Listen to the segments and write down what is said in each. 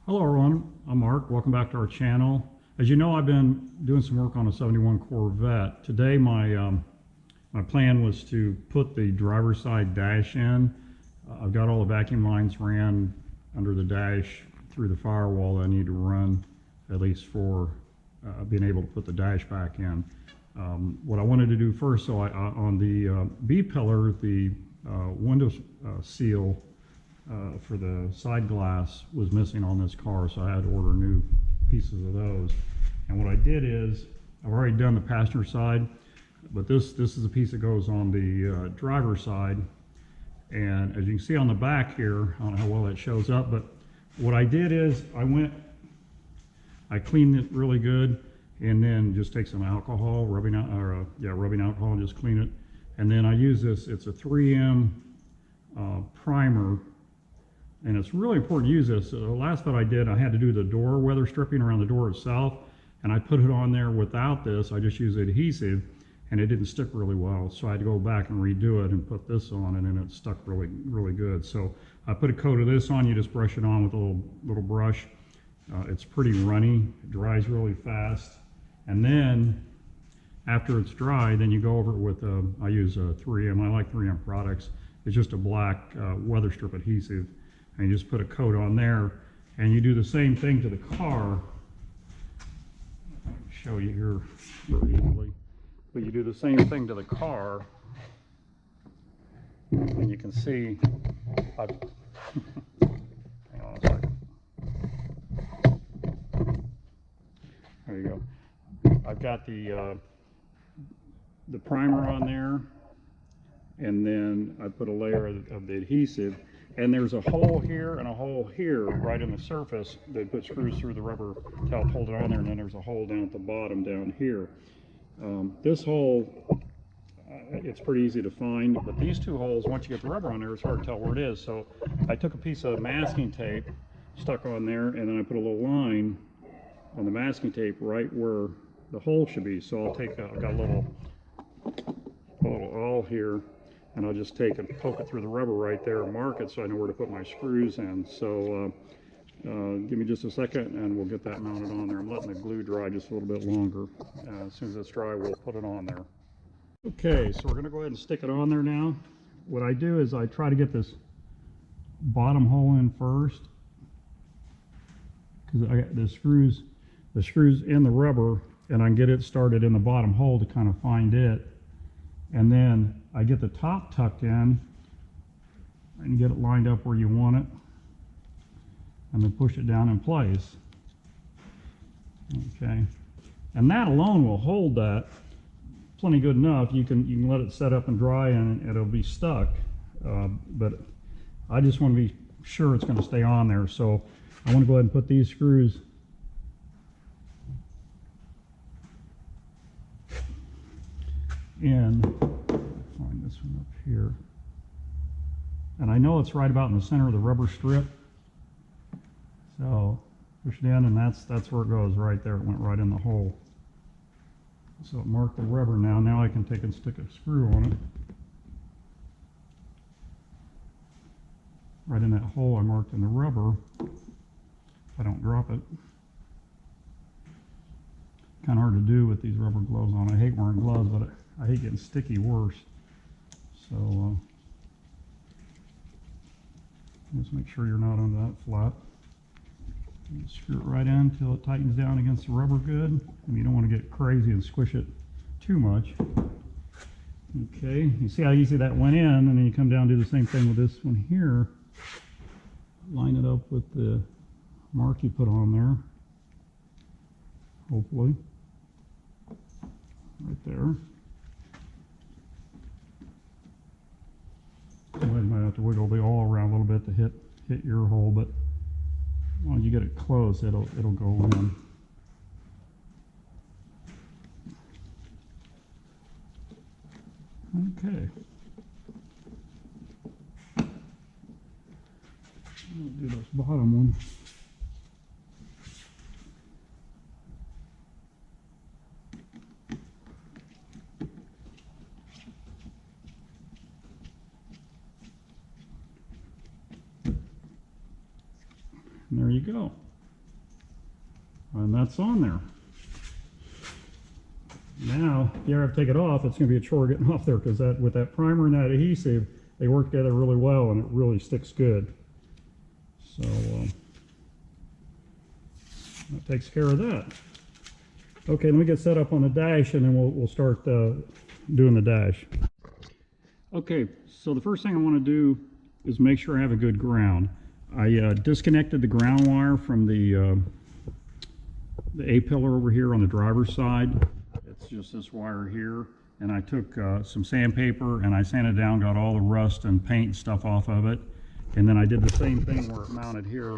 Hello everyone, I'm Mark. Welcome back to our channel. As you know, I've been doing some work on a 71 Corvette. Today my plan was to put the driver's side dash in. I've got all the vacuum lines ran under the dash through the firewall that I need to run, at least for being able to put the dash back in. What I wanted to do first, so on the B-pillar, the window seal for the side glass was missing on this car, so I had to order new pieces of those. And what I did is, I've already done the passenger side, but this is a piece that goes on the driver's side. And as you can see on the back here, I don't know how well that shows up, but what I did is I cleaned it really good, and then just take some alcohol, rubbing alcohol, and just clean it. And then I use this, it's a 3M primer. And it's really important to use this. The last that I did, I had to do the door weather stripping around the door itself, and I put it on there without this. I just used adhesive, and it didn't stick really well. So I had to go back and redo it and put this on, and then it stuck really, really good. So I put a coat of this on. You just brush it on with a little brush. It's pretty runny. It dries really fast. And then after it's dry, then you go over it with, I use 3M. I like 3M products. It's just a black weather strip adhesive. And you just put a coat on there, and you do the same thing to the car. I'll show you here very easily. But you do the same thing to the car, and you can see, hang on a second. There you go. I've got the primer on there, and then I put a layer of the adhesive. And there's a hole here and a hole here right in the surface. They put screws through the rubber to help hold it on there, and then there's a hole down at the bottom down here. This hole, it's pretty easy to find, but these two holes, once you get the rubber on there, it's hard to tell where it is. So I took a piece of masking tape, stuck on there, and then I put a little line on the masking tape right where the hole should be. So I'll take, I've got a little awl here, and I'll just take and poke it through the rubber right there and mark it so I know where to put my screws in. So give me just a second and we'll get that mounted on there. I'm letting the glue dry just a little bit longer. As soon as it's dry, we'll put it on there. Okay, so we're going to go ahead and stick it on there now. What I do is I try to get this bottom hole in first, because I got the screws in the rubber, and I can get it started in the bottom hole to kind of find it. And then I get the top tucked in and get it lined up where you want it, and then push it down in place. Okay, and that alone will hold that plenty good enough. You can let it set up and dry, and it'll be stuck. But I just want to be sure it's going to stay on there, so I want to go ahead and put these screws in. Find this one up here, and I know it's right about in the center of the rubber strip, so push it in, and that's where it goes, right there. It went right in the hole. So mark the rubber now. Now I can take and stick a screw on it right in that hole I marked in the rubber, if I don't drop it. Kind of hard to do with these rubber gloves on. I hate wearing gloves, but I hate getting sticky worse. So just make sure you're not on that flat. You screw it right in until it tightens down against the rubber good. And you don't want to get crazy and squish it too much. Okay, you see how easy that went in, and then you come down and do the same thing with this one here. Line it up with the mark you put on there, hopefully. Right there. You might have to wiggle the awl around a little bit to hit your hole, but when you get it close, it'll go in. Okay. I'll do this bottom one. And there you go. And that's on there. Now, if you ever have to take it off, it's going to be a chore getting off there, because that, with that primer and that adhesive, they work together really well and it really sticks good. So that takes care of that. Okay, let me get set up on the dash and then we'll start doing the dash. Okay, so the first thing I want to do is make sure I have a good ground. I disconnected the ground wire from the A-pillar over here on the driver's side. It's just this wire here. And I took some sandpaper and I sanded down, got all the rust and paint and stuff off of it. And then I did the same thing where it mounted here,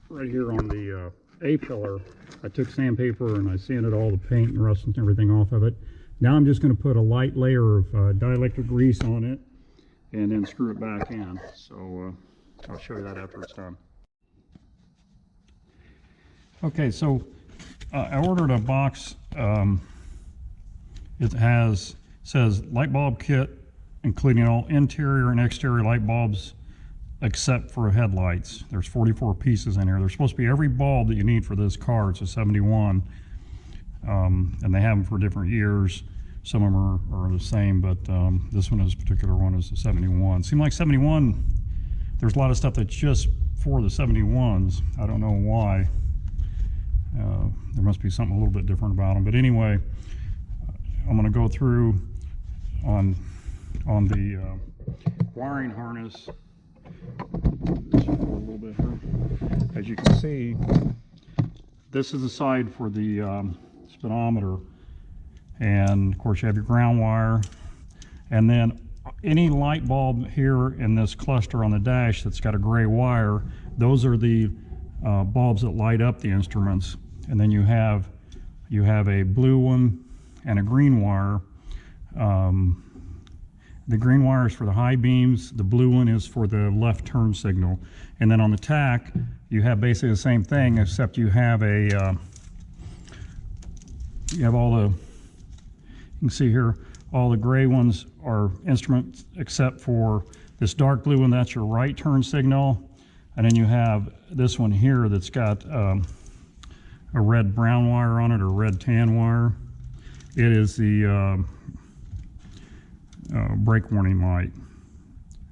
right here on the A-pillar. I took sandpaper and I sanded all the paint and rust and everything off of it. Now I'm just going to put a light layer of dielectric grease on it and then screw it back in. So I'll show you that after it's done. Okay, so I ordered a box. It says light bulb kit, including all interior and exterior light bulbs except for headlights. There's 44 pieces in here. There's supposed to be every bulb that you need for this car. It's a 71, and they have them for different years. Some of them are the same, but this one, this particular one, is a 71. Seemed like 71, there's a lot of stuff that's just for the 71s. I don't know why. There must be something a little bit different about them. But anyway, I'm going to go through on the wiring harness just for a little bit here. As you can see, this is the side for the speedometer, and of course you have your ground wire, and then any light bulb here in this cluster on the dash that's got a gray wire, those are the bulbs that light up the instruments. And then you have a blue one and a green wire. The green wire is for the high beams, the blue one is for the left turn signal. And then on the tack, you have basically the same thing, except you have a you have all the, you can see here, all the gray ones are instruments except for this dark blue one, that's your right turn signal. And then you have this one here that's got a red brown wire on it, or red tan wire. It is the brake warning light.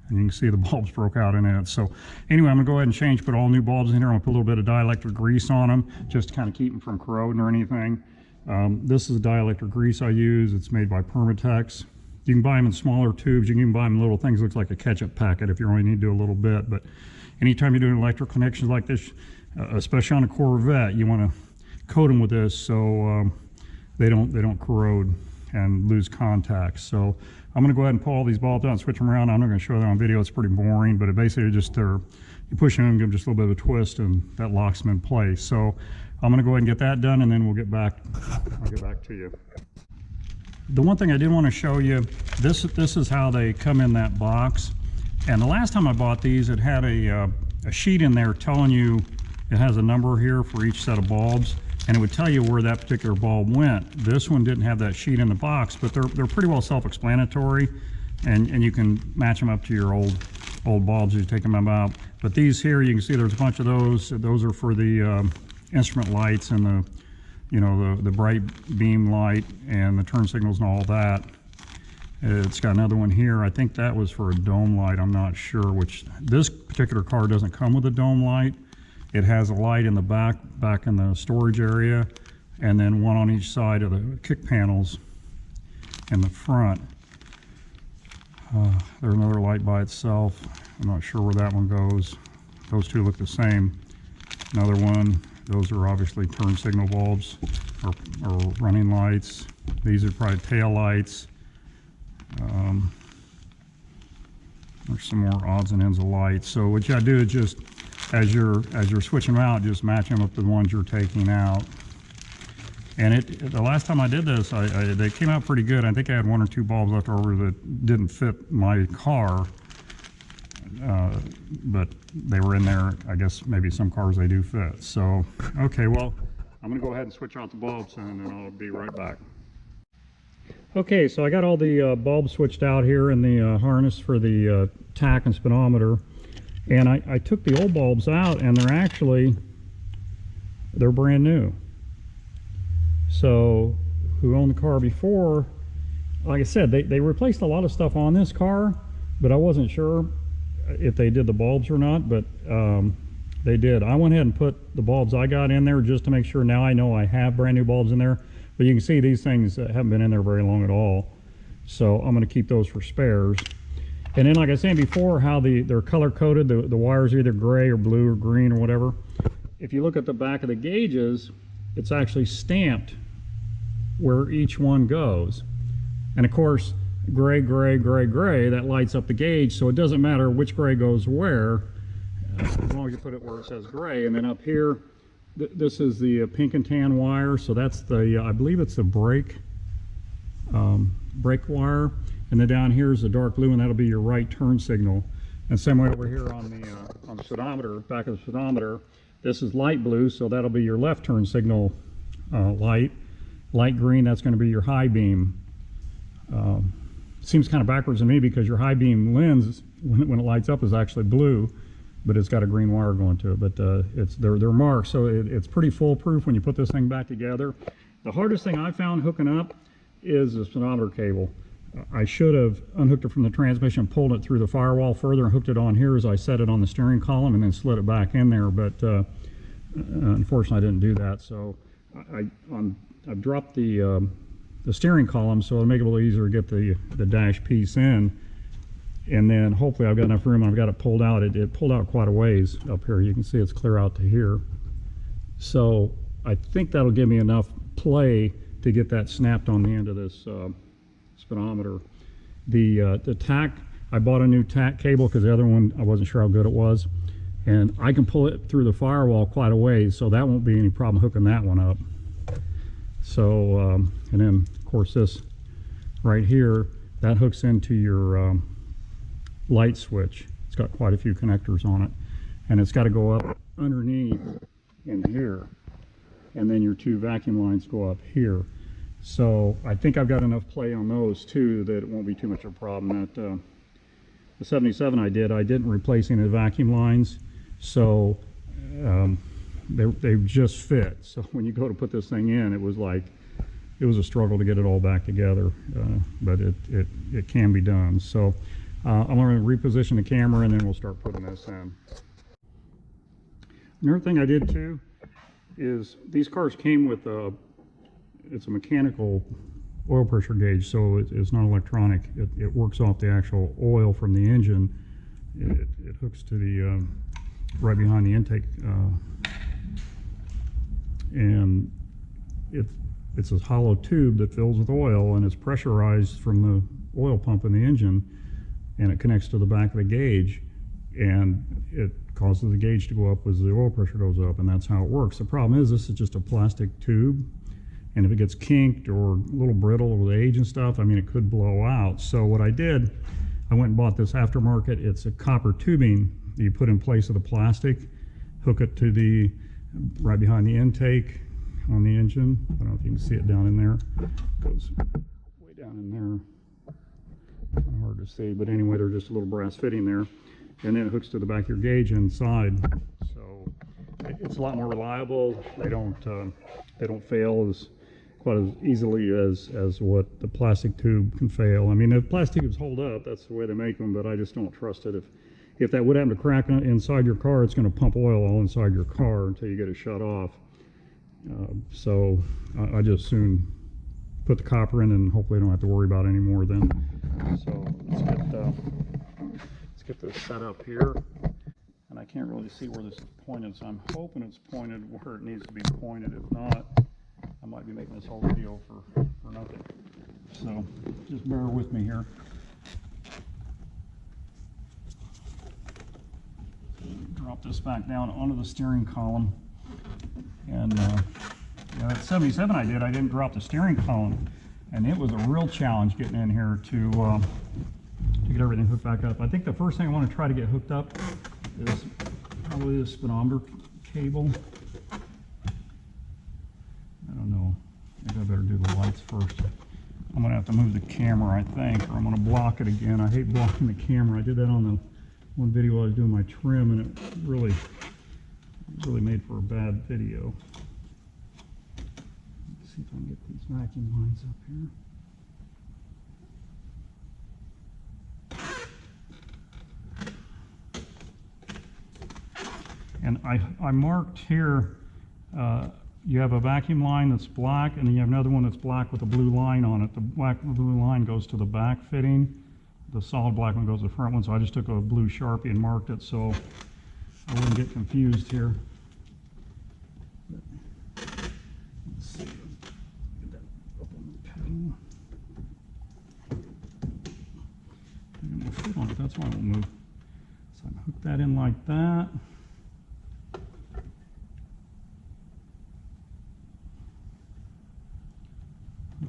And you can see the bulbs broke out in it. So anyway, I'm going to go ahead and put all new bulbs in here. I'm going to put a little bit of dielectric grease on them just to kind of keep them from corroding or anything. This is the dielectric grease I use. It's made by Permatex. You can buy them in smaller tubes. You can even buy them in little things that look like a ketchup packet if you only need to do a little bit. But anytime you're doing electrical connections like this, especially on a Corvette, you want to coat them with this so they don't corrode and lose contact. So I'm going to go ahead and pull all these bulbs out and switch them around. I'm not going to show that on video. It's pretty boring, but it basically just you push them and give them just a little bit of a twist, and that locks them in place. So I'm going to go ahead and get that done, and then I'll get back to you. The one thing I did want to show you, this is how they come in that box. And the last time I bought these, it had a sheet in there telling you, it has a number here for each set of bulbs, and it would tell you where that particular bulb went. This one didn't have that sheet in the box, but they're pretty well self-explanatory, and you can match them up to your old bulbs as you take them out. But these here, you can see there's a bunch of those. Those are for the instrument lights and the bright beam light and the turn signals and all that. It's got another one here. I think that was for a dome light. I'm not sure which. This particular car doesn't come with a dome light. It has a light in the back in the storage area, and then one on each side of the kick panels in the front. There's another light by itself. I'm not sure where that one goes. Those two look the same. Another one. Those are obviously turn signal bulbs or running lights. These are probably tail lights. There's some more odds and ends of lights. So what you gotta do is just, as you're switching them out, just match them up to the ones you're taking out. And the last time I did this, they came out pretty good. I think I had one or two bulbs left over that didn't fit my car, but they were in there. I guess maybe some cars they do fit. So, okay, well, I'm gonna go ahead and switch out the bulbs, and then I'll be right back. Okay, so I got all the bulbs switched out here in the harness for the tack and speedometer. And I took the old bulbs out, and they're actually they're brand new. So who owned the car before, like I said, they replaced a lot of stuff on this car, but I wasn't sure if they did the bulbs or not, but they did. I went ahead and put the bulbs I got in there just to make sure. Now I know I have brand new bulbs in there, but you can see these things haven't been in there very long at all. So I'm going to keep those for spares. And then, like I was saying before, how they're color coded, the wires are either gray or blue or green or whatever. If you look at the back of the gauges, it's actually stamped where each one goes. And of course, gray, gray, gray, gray, that lights up the gauge, so it doesn't matter which gray goes where, as long as you put it where it says gray. And then up here, this is the pink and tan wire, so that's the, I believe it's the brake wire. And then down here is the dark blue, and that'll be your right turn signal. And same way over here on the speedometer, back of the speedometer, this is light blue, so that'll be your left turn signal light. Light green, that's going to be your high beam. Seems kind of backwards to me because your high beam lens, when it lights up, is actually blue, but it's got a green wire going to it. But they're marked, so it's pretty foolproof when you put this thing back together. The hardest thing I found hooking up is the speedometer cable. I should have unhooked it from the transmission, pulled it through the firewall further, and hooked it on here as I set it on the steering column, and then slid it back in there. But unfortunately, I didn't do that. So I've dropped the steering column, so it'll make it a little easier to get the dash piece in. And then hopefully I've got enough room. I've got it pulled out. It pulled out quite a ways up here. You can see it's clear out to here. So I think that'll give me enough play to get that snapped on the end of this speedometer. The tack, I bought a new tack cable because the other one I wasn't sure how good it was, and I can pull it through the firewall quite a ways, so that won't be any problem hooking that one up. So and then of course this right here, that hooks into your light switch. It's got quite a few connectors on it, and it's got to go up underneath in here, and then your two vacuum lines go up here. So I think I've got enough play on those too that it won't be too much of a problem. That the 77 I didn't replace any of the vacuum lines, so they just fit. So when you go to put this thing in, it was a struggle to get it all back together, but it can be done. So I'm going to reposition the camera, and then we'll start putting this in. Another thing I did too is these cars came with it's a mechanical oil pressure gauge, so it's not electronic. It works off the actual oil from the engine. It hooks to the right behind the intake, and it's a hollow tube that fills with oil, and it's pressurized from the oil pump in the engine, and it connects to the back of the gauge, and it causes the gauge to go up as the oil pressure goes up, and that's how it works. The problem is this is just a plastic tube, and if it gets kinked or a little brittle with age and stuff, I mean, it could blow out. So what I did, I went and bought this aftermarket. It's a copper tubing that you put in place of the plastic, hook it to the right behind the intake on the engine. I don't know if you can see it down in there. It goes way down in there. Kind of hard to see, but anyway, there's just a little brass fitting there, and then it hooks to the back of your gauge inside. So it's a lot more reliable. They don't fail quite as easily as what the plastic tube can fail. I mean, the plastic tubes hold up, that's the way they make them, but I just don't trust it. If that would happen to crack inside your car, it's going to pump oil all inside your car until you get it shut off. So I just soon put the copper in, and hopefully I don't have to worry about it anymore then. So let's get this set up here. And I can't really see where this is pointed, so I'm hoping it's pointed where it needs to be pointed. If not, I might be making this whole video for nothing. So just bear with me here. Drop this back down onto the steering column. And that 77 I didn't drop the steering column. And it was a real challenge getting in here to get everything hooked back up. I think the first thing I want to try to get hooked up is probably the speedometer cable. I don't know. Maybe I better do the lights first. I'm going to have to move the camera, I think, or I'm going to block it again. I hate blocking the camera. I did that on the one video I was doing my trim, and it really made for a bad video. see if I can get these vacuum lines up here. And I marked here, you have a vacuum line that's black, and then you have another one that's black with a blue line on it. The black and blue line goes to the back fitting. The solid black one goes to the front one, so I just took a blue Sharpie and marked it so I wouldn't get confused here. Let's see. Get that up on the pedal. I got my foot on it, that's why it won't move. So I hook that in like that.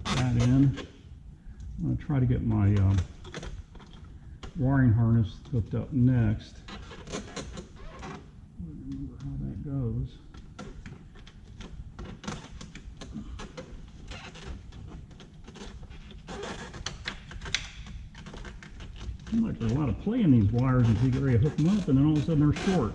Put that in. I'm going to try to get my wiring harness hooked up next. Remember how that goes. Seems like there's a lot of play in these wires until you get ready to hook them up, and then all of a sudden they're short.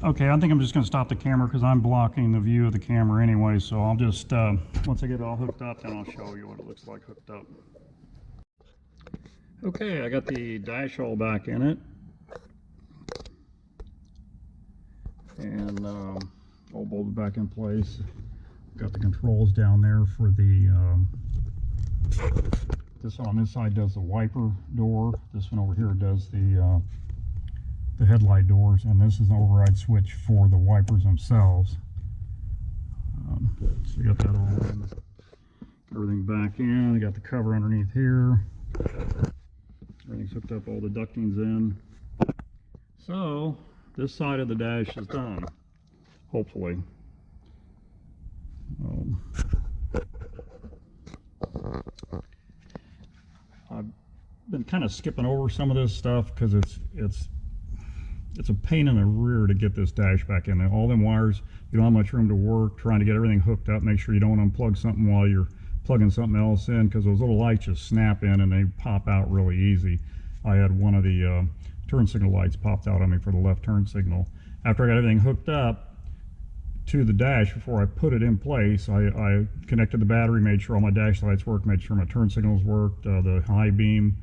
Okay, I think I'm just going to stop the camera because I'm blocking the view of the camera anyway, so I'll just, once I get it all hooked up, then I'll show you what it looks like hooked up. Okay, I got the dash all back in it, and all bolted back in place. Got the controls down there for the, this one on this side does the wiper door, this one over here does the headlight doors, and this is an override switch for the wipers themselves. So you got that all in. Everything back in. I got the cover underneath here. Everything's hooked up, all the ducting's in. So this side of the dash is done, hopefully. I've been kind of skipping over some of this stuff because it's a pain in the rear to get this dash back in there. All them wires, you don't have much room to work, trying to get everything hooked up. Make sure you don't unplug something while you're plugging something else in, because those little lights just snap in and they pop out really easy. I had one of the turn signal lights popped out on me for the left turn signal. After I got everything hooked up to the dash, before I put it in place, I connected the battery, made sure all my dash lights worked, made sure my turn signals worked, the high beam,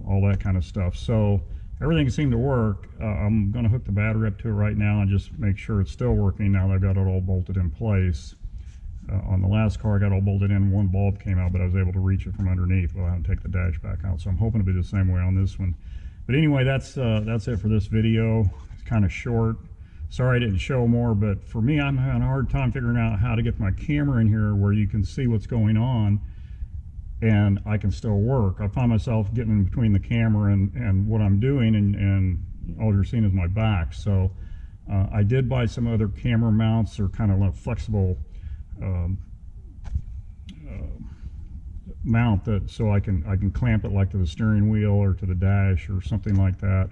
all that kind of stuff. So everything seemed to work. I'm going to hook the battery up to it right now and just make sure it's still working now that I've got it all bolted in place. On the last car, I got all bolted in, one bulb came out, but I was able to reach it from underneath without having to take the dash back out. So I'm hoping to be the same way on this one. But anyway, that's it for this video. It's kind of short. Sorry I didn't show more, but for me, I'm having a hard time figuring out how to get my camera in here where you can see what's going on and I can still work. I find myself getting in between the camera and what I'm doing, and all you're seeing is my back. So I did buy some other camera mounts, or kind of like flexible mount, that so I can clamp it like to the steering wheel or to the dash or something like that.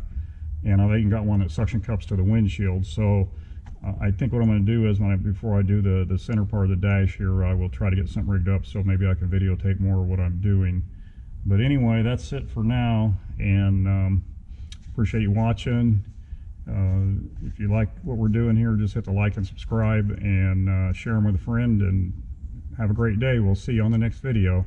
and I've even got one that suction cups to the windshield. So I think what I'm going to do is before I do the center part of the dash here, I will try to get something rigged up so maybe I can videotape more of what I'm doing. But anyway, that's it for now, and appreciate you watching. If you like what we're doing here, just hit the like and subscribe, and share them with a friend, and have a great day. We'll see you on the next video.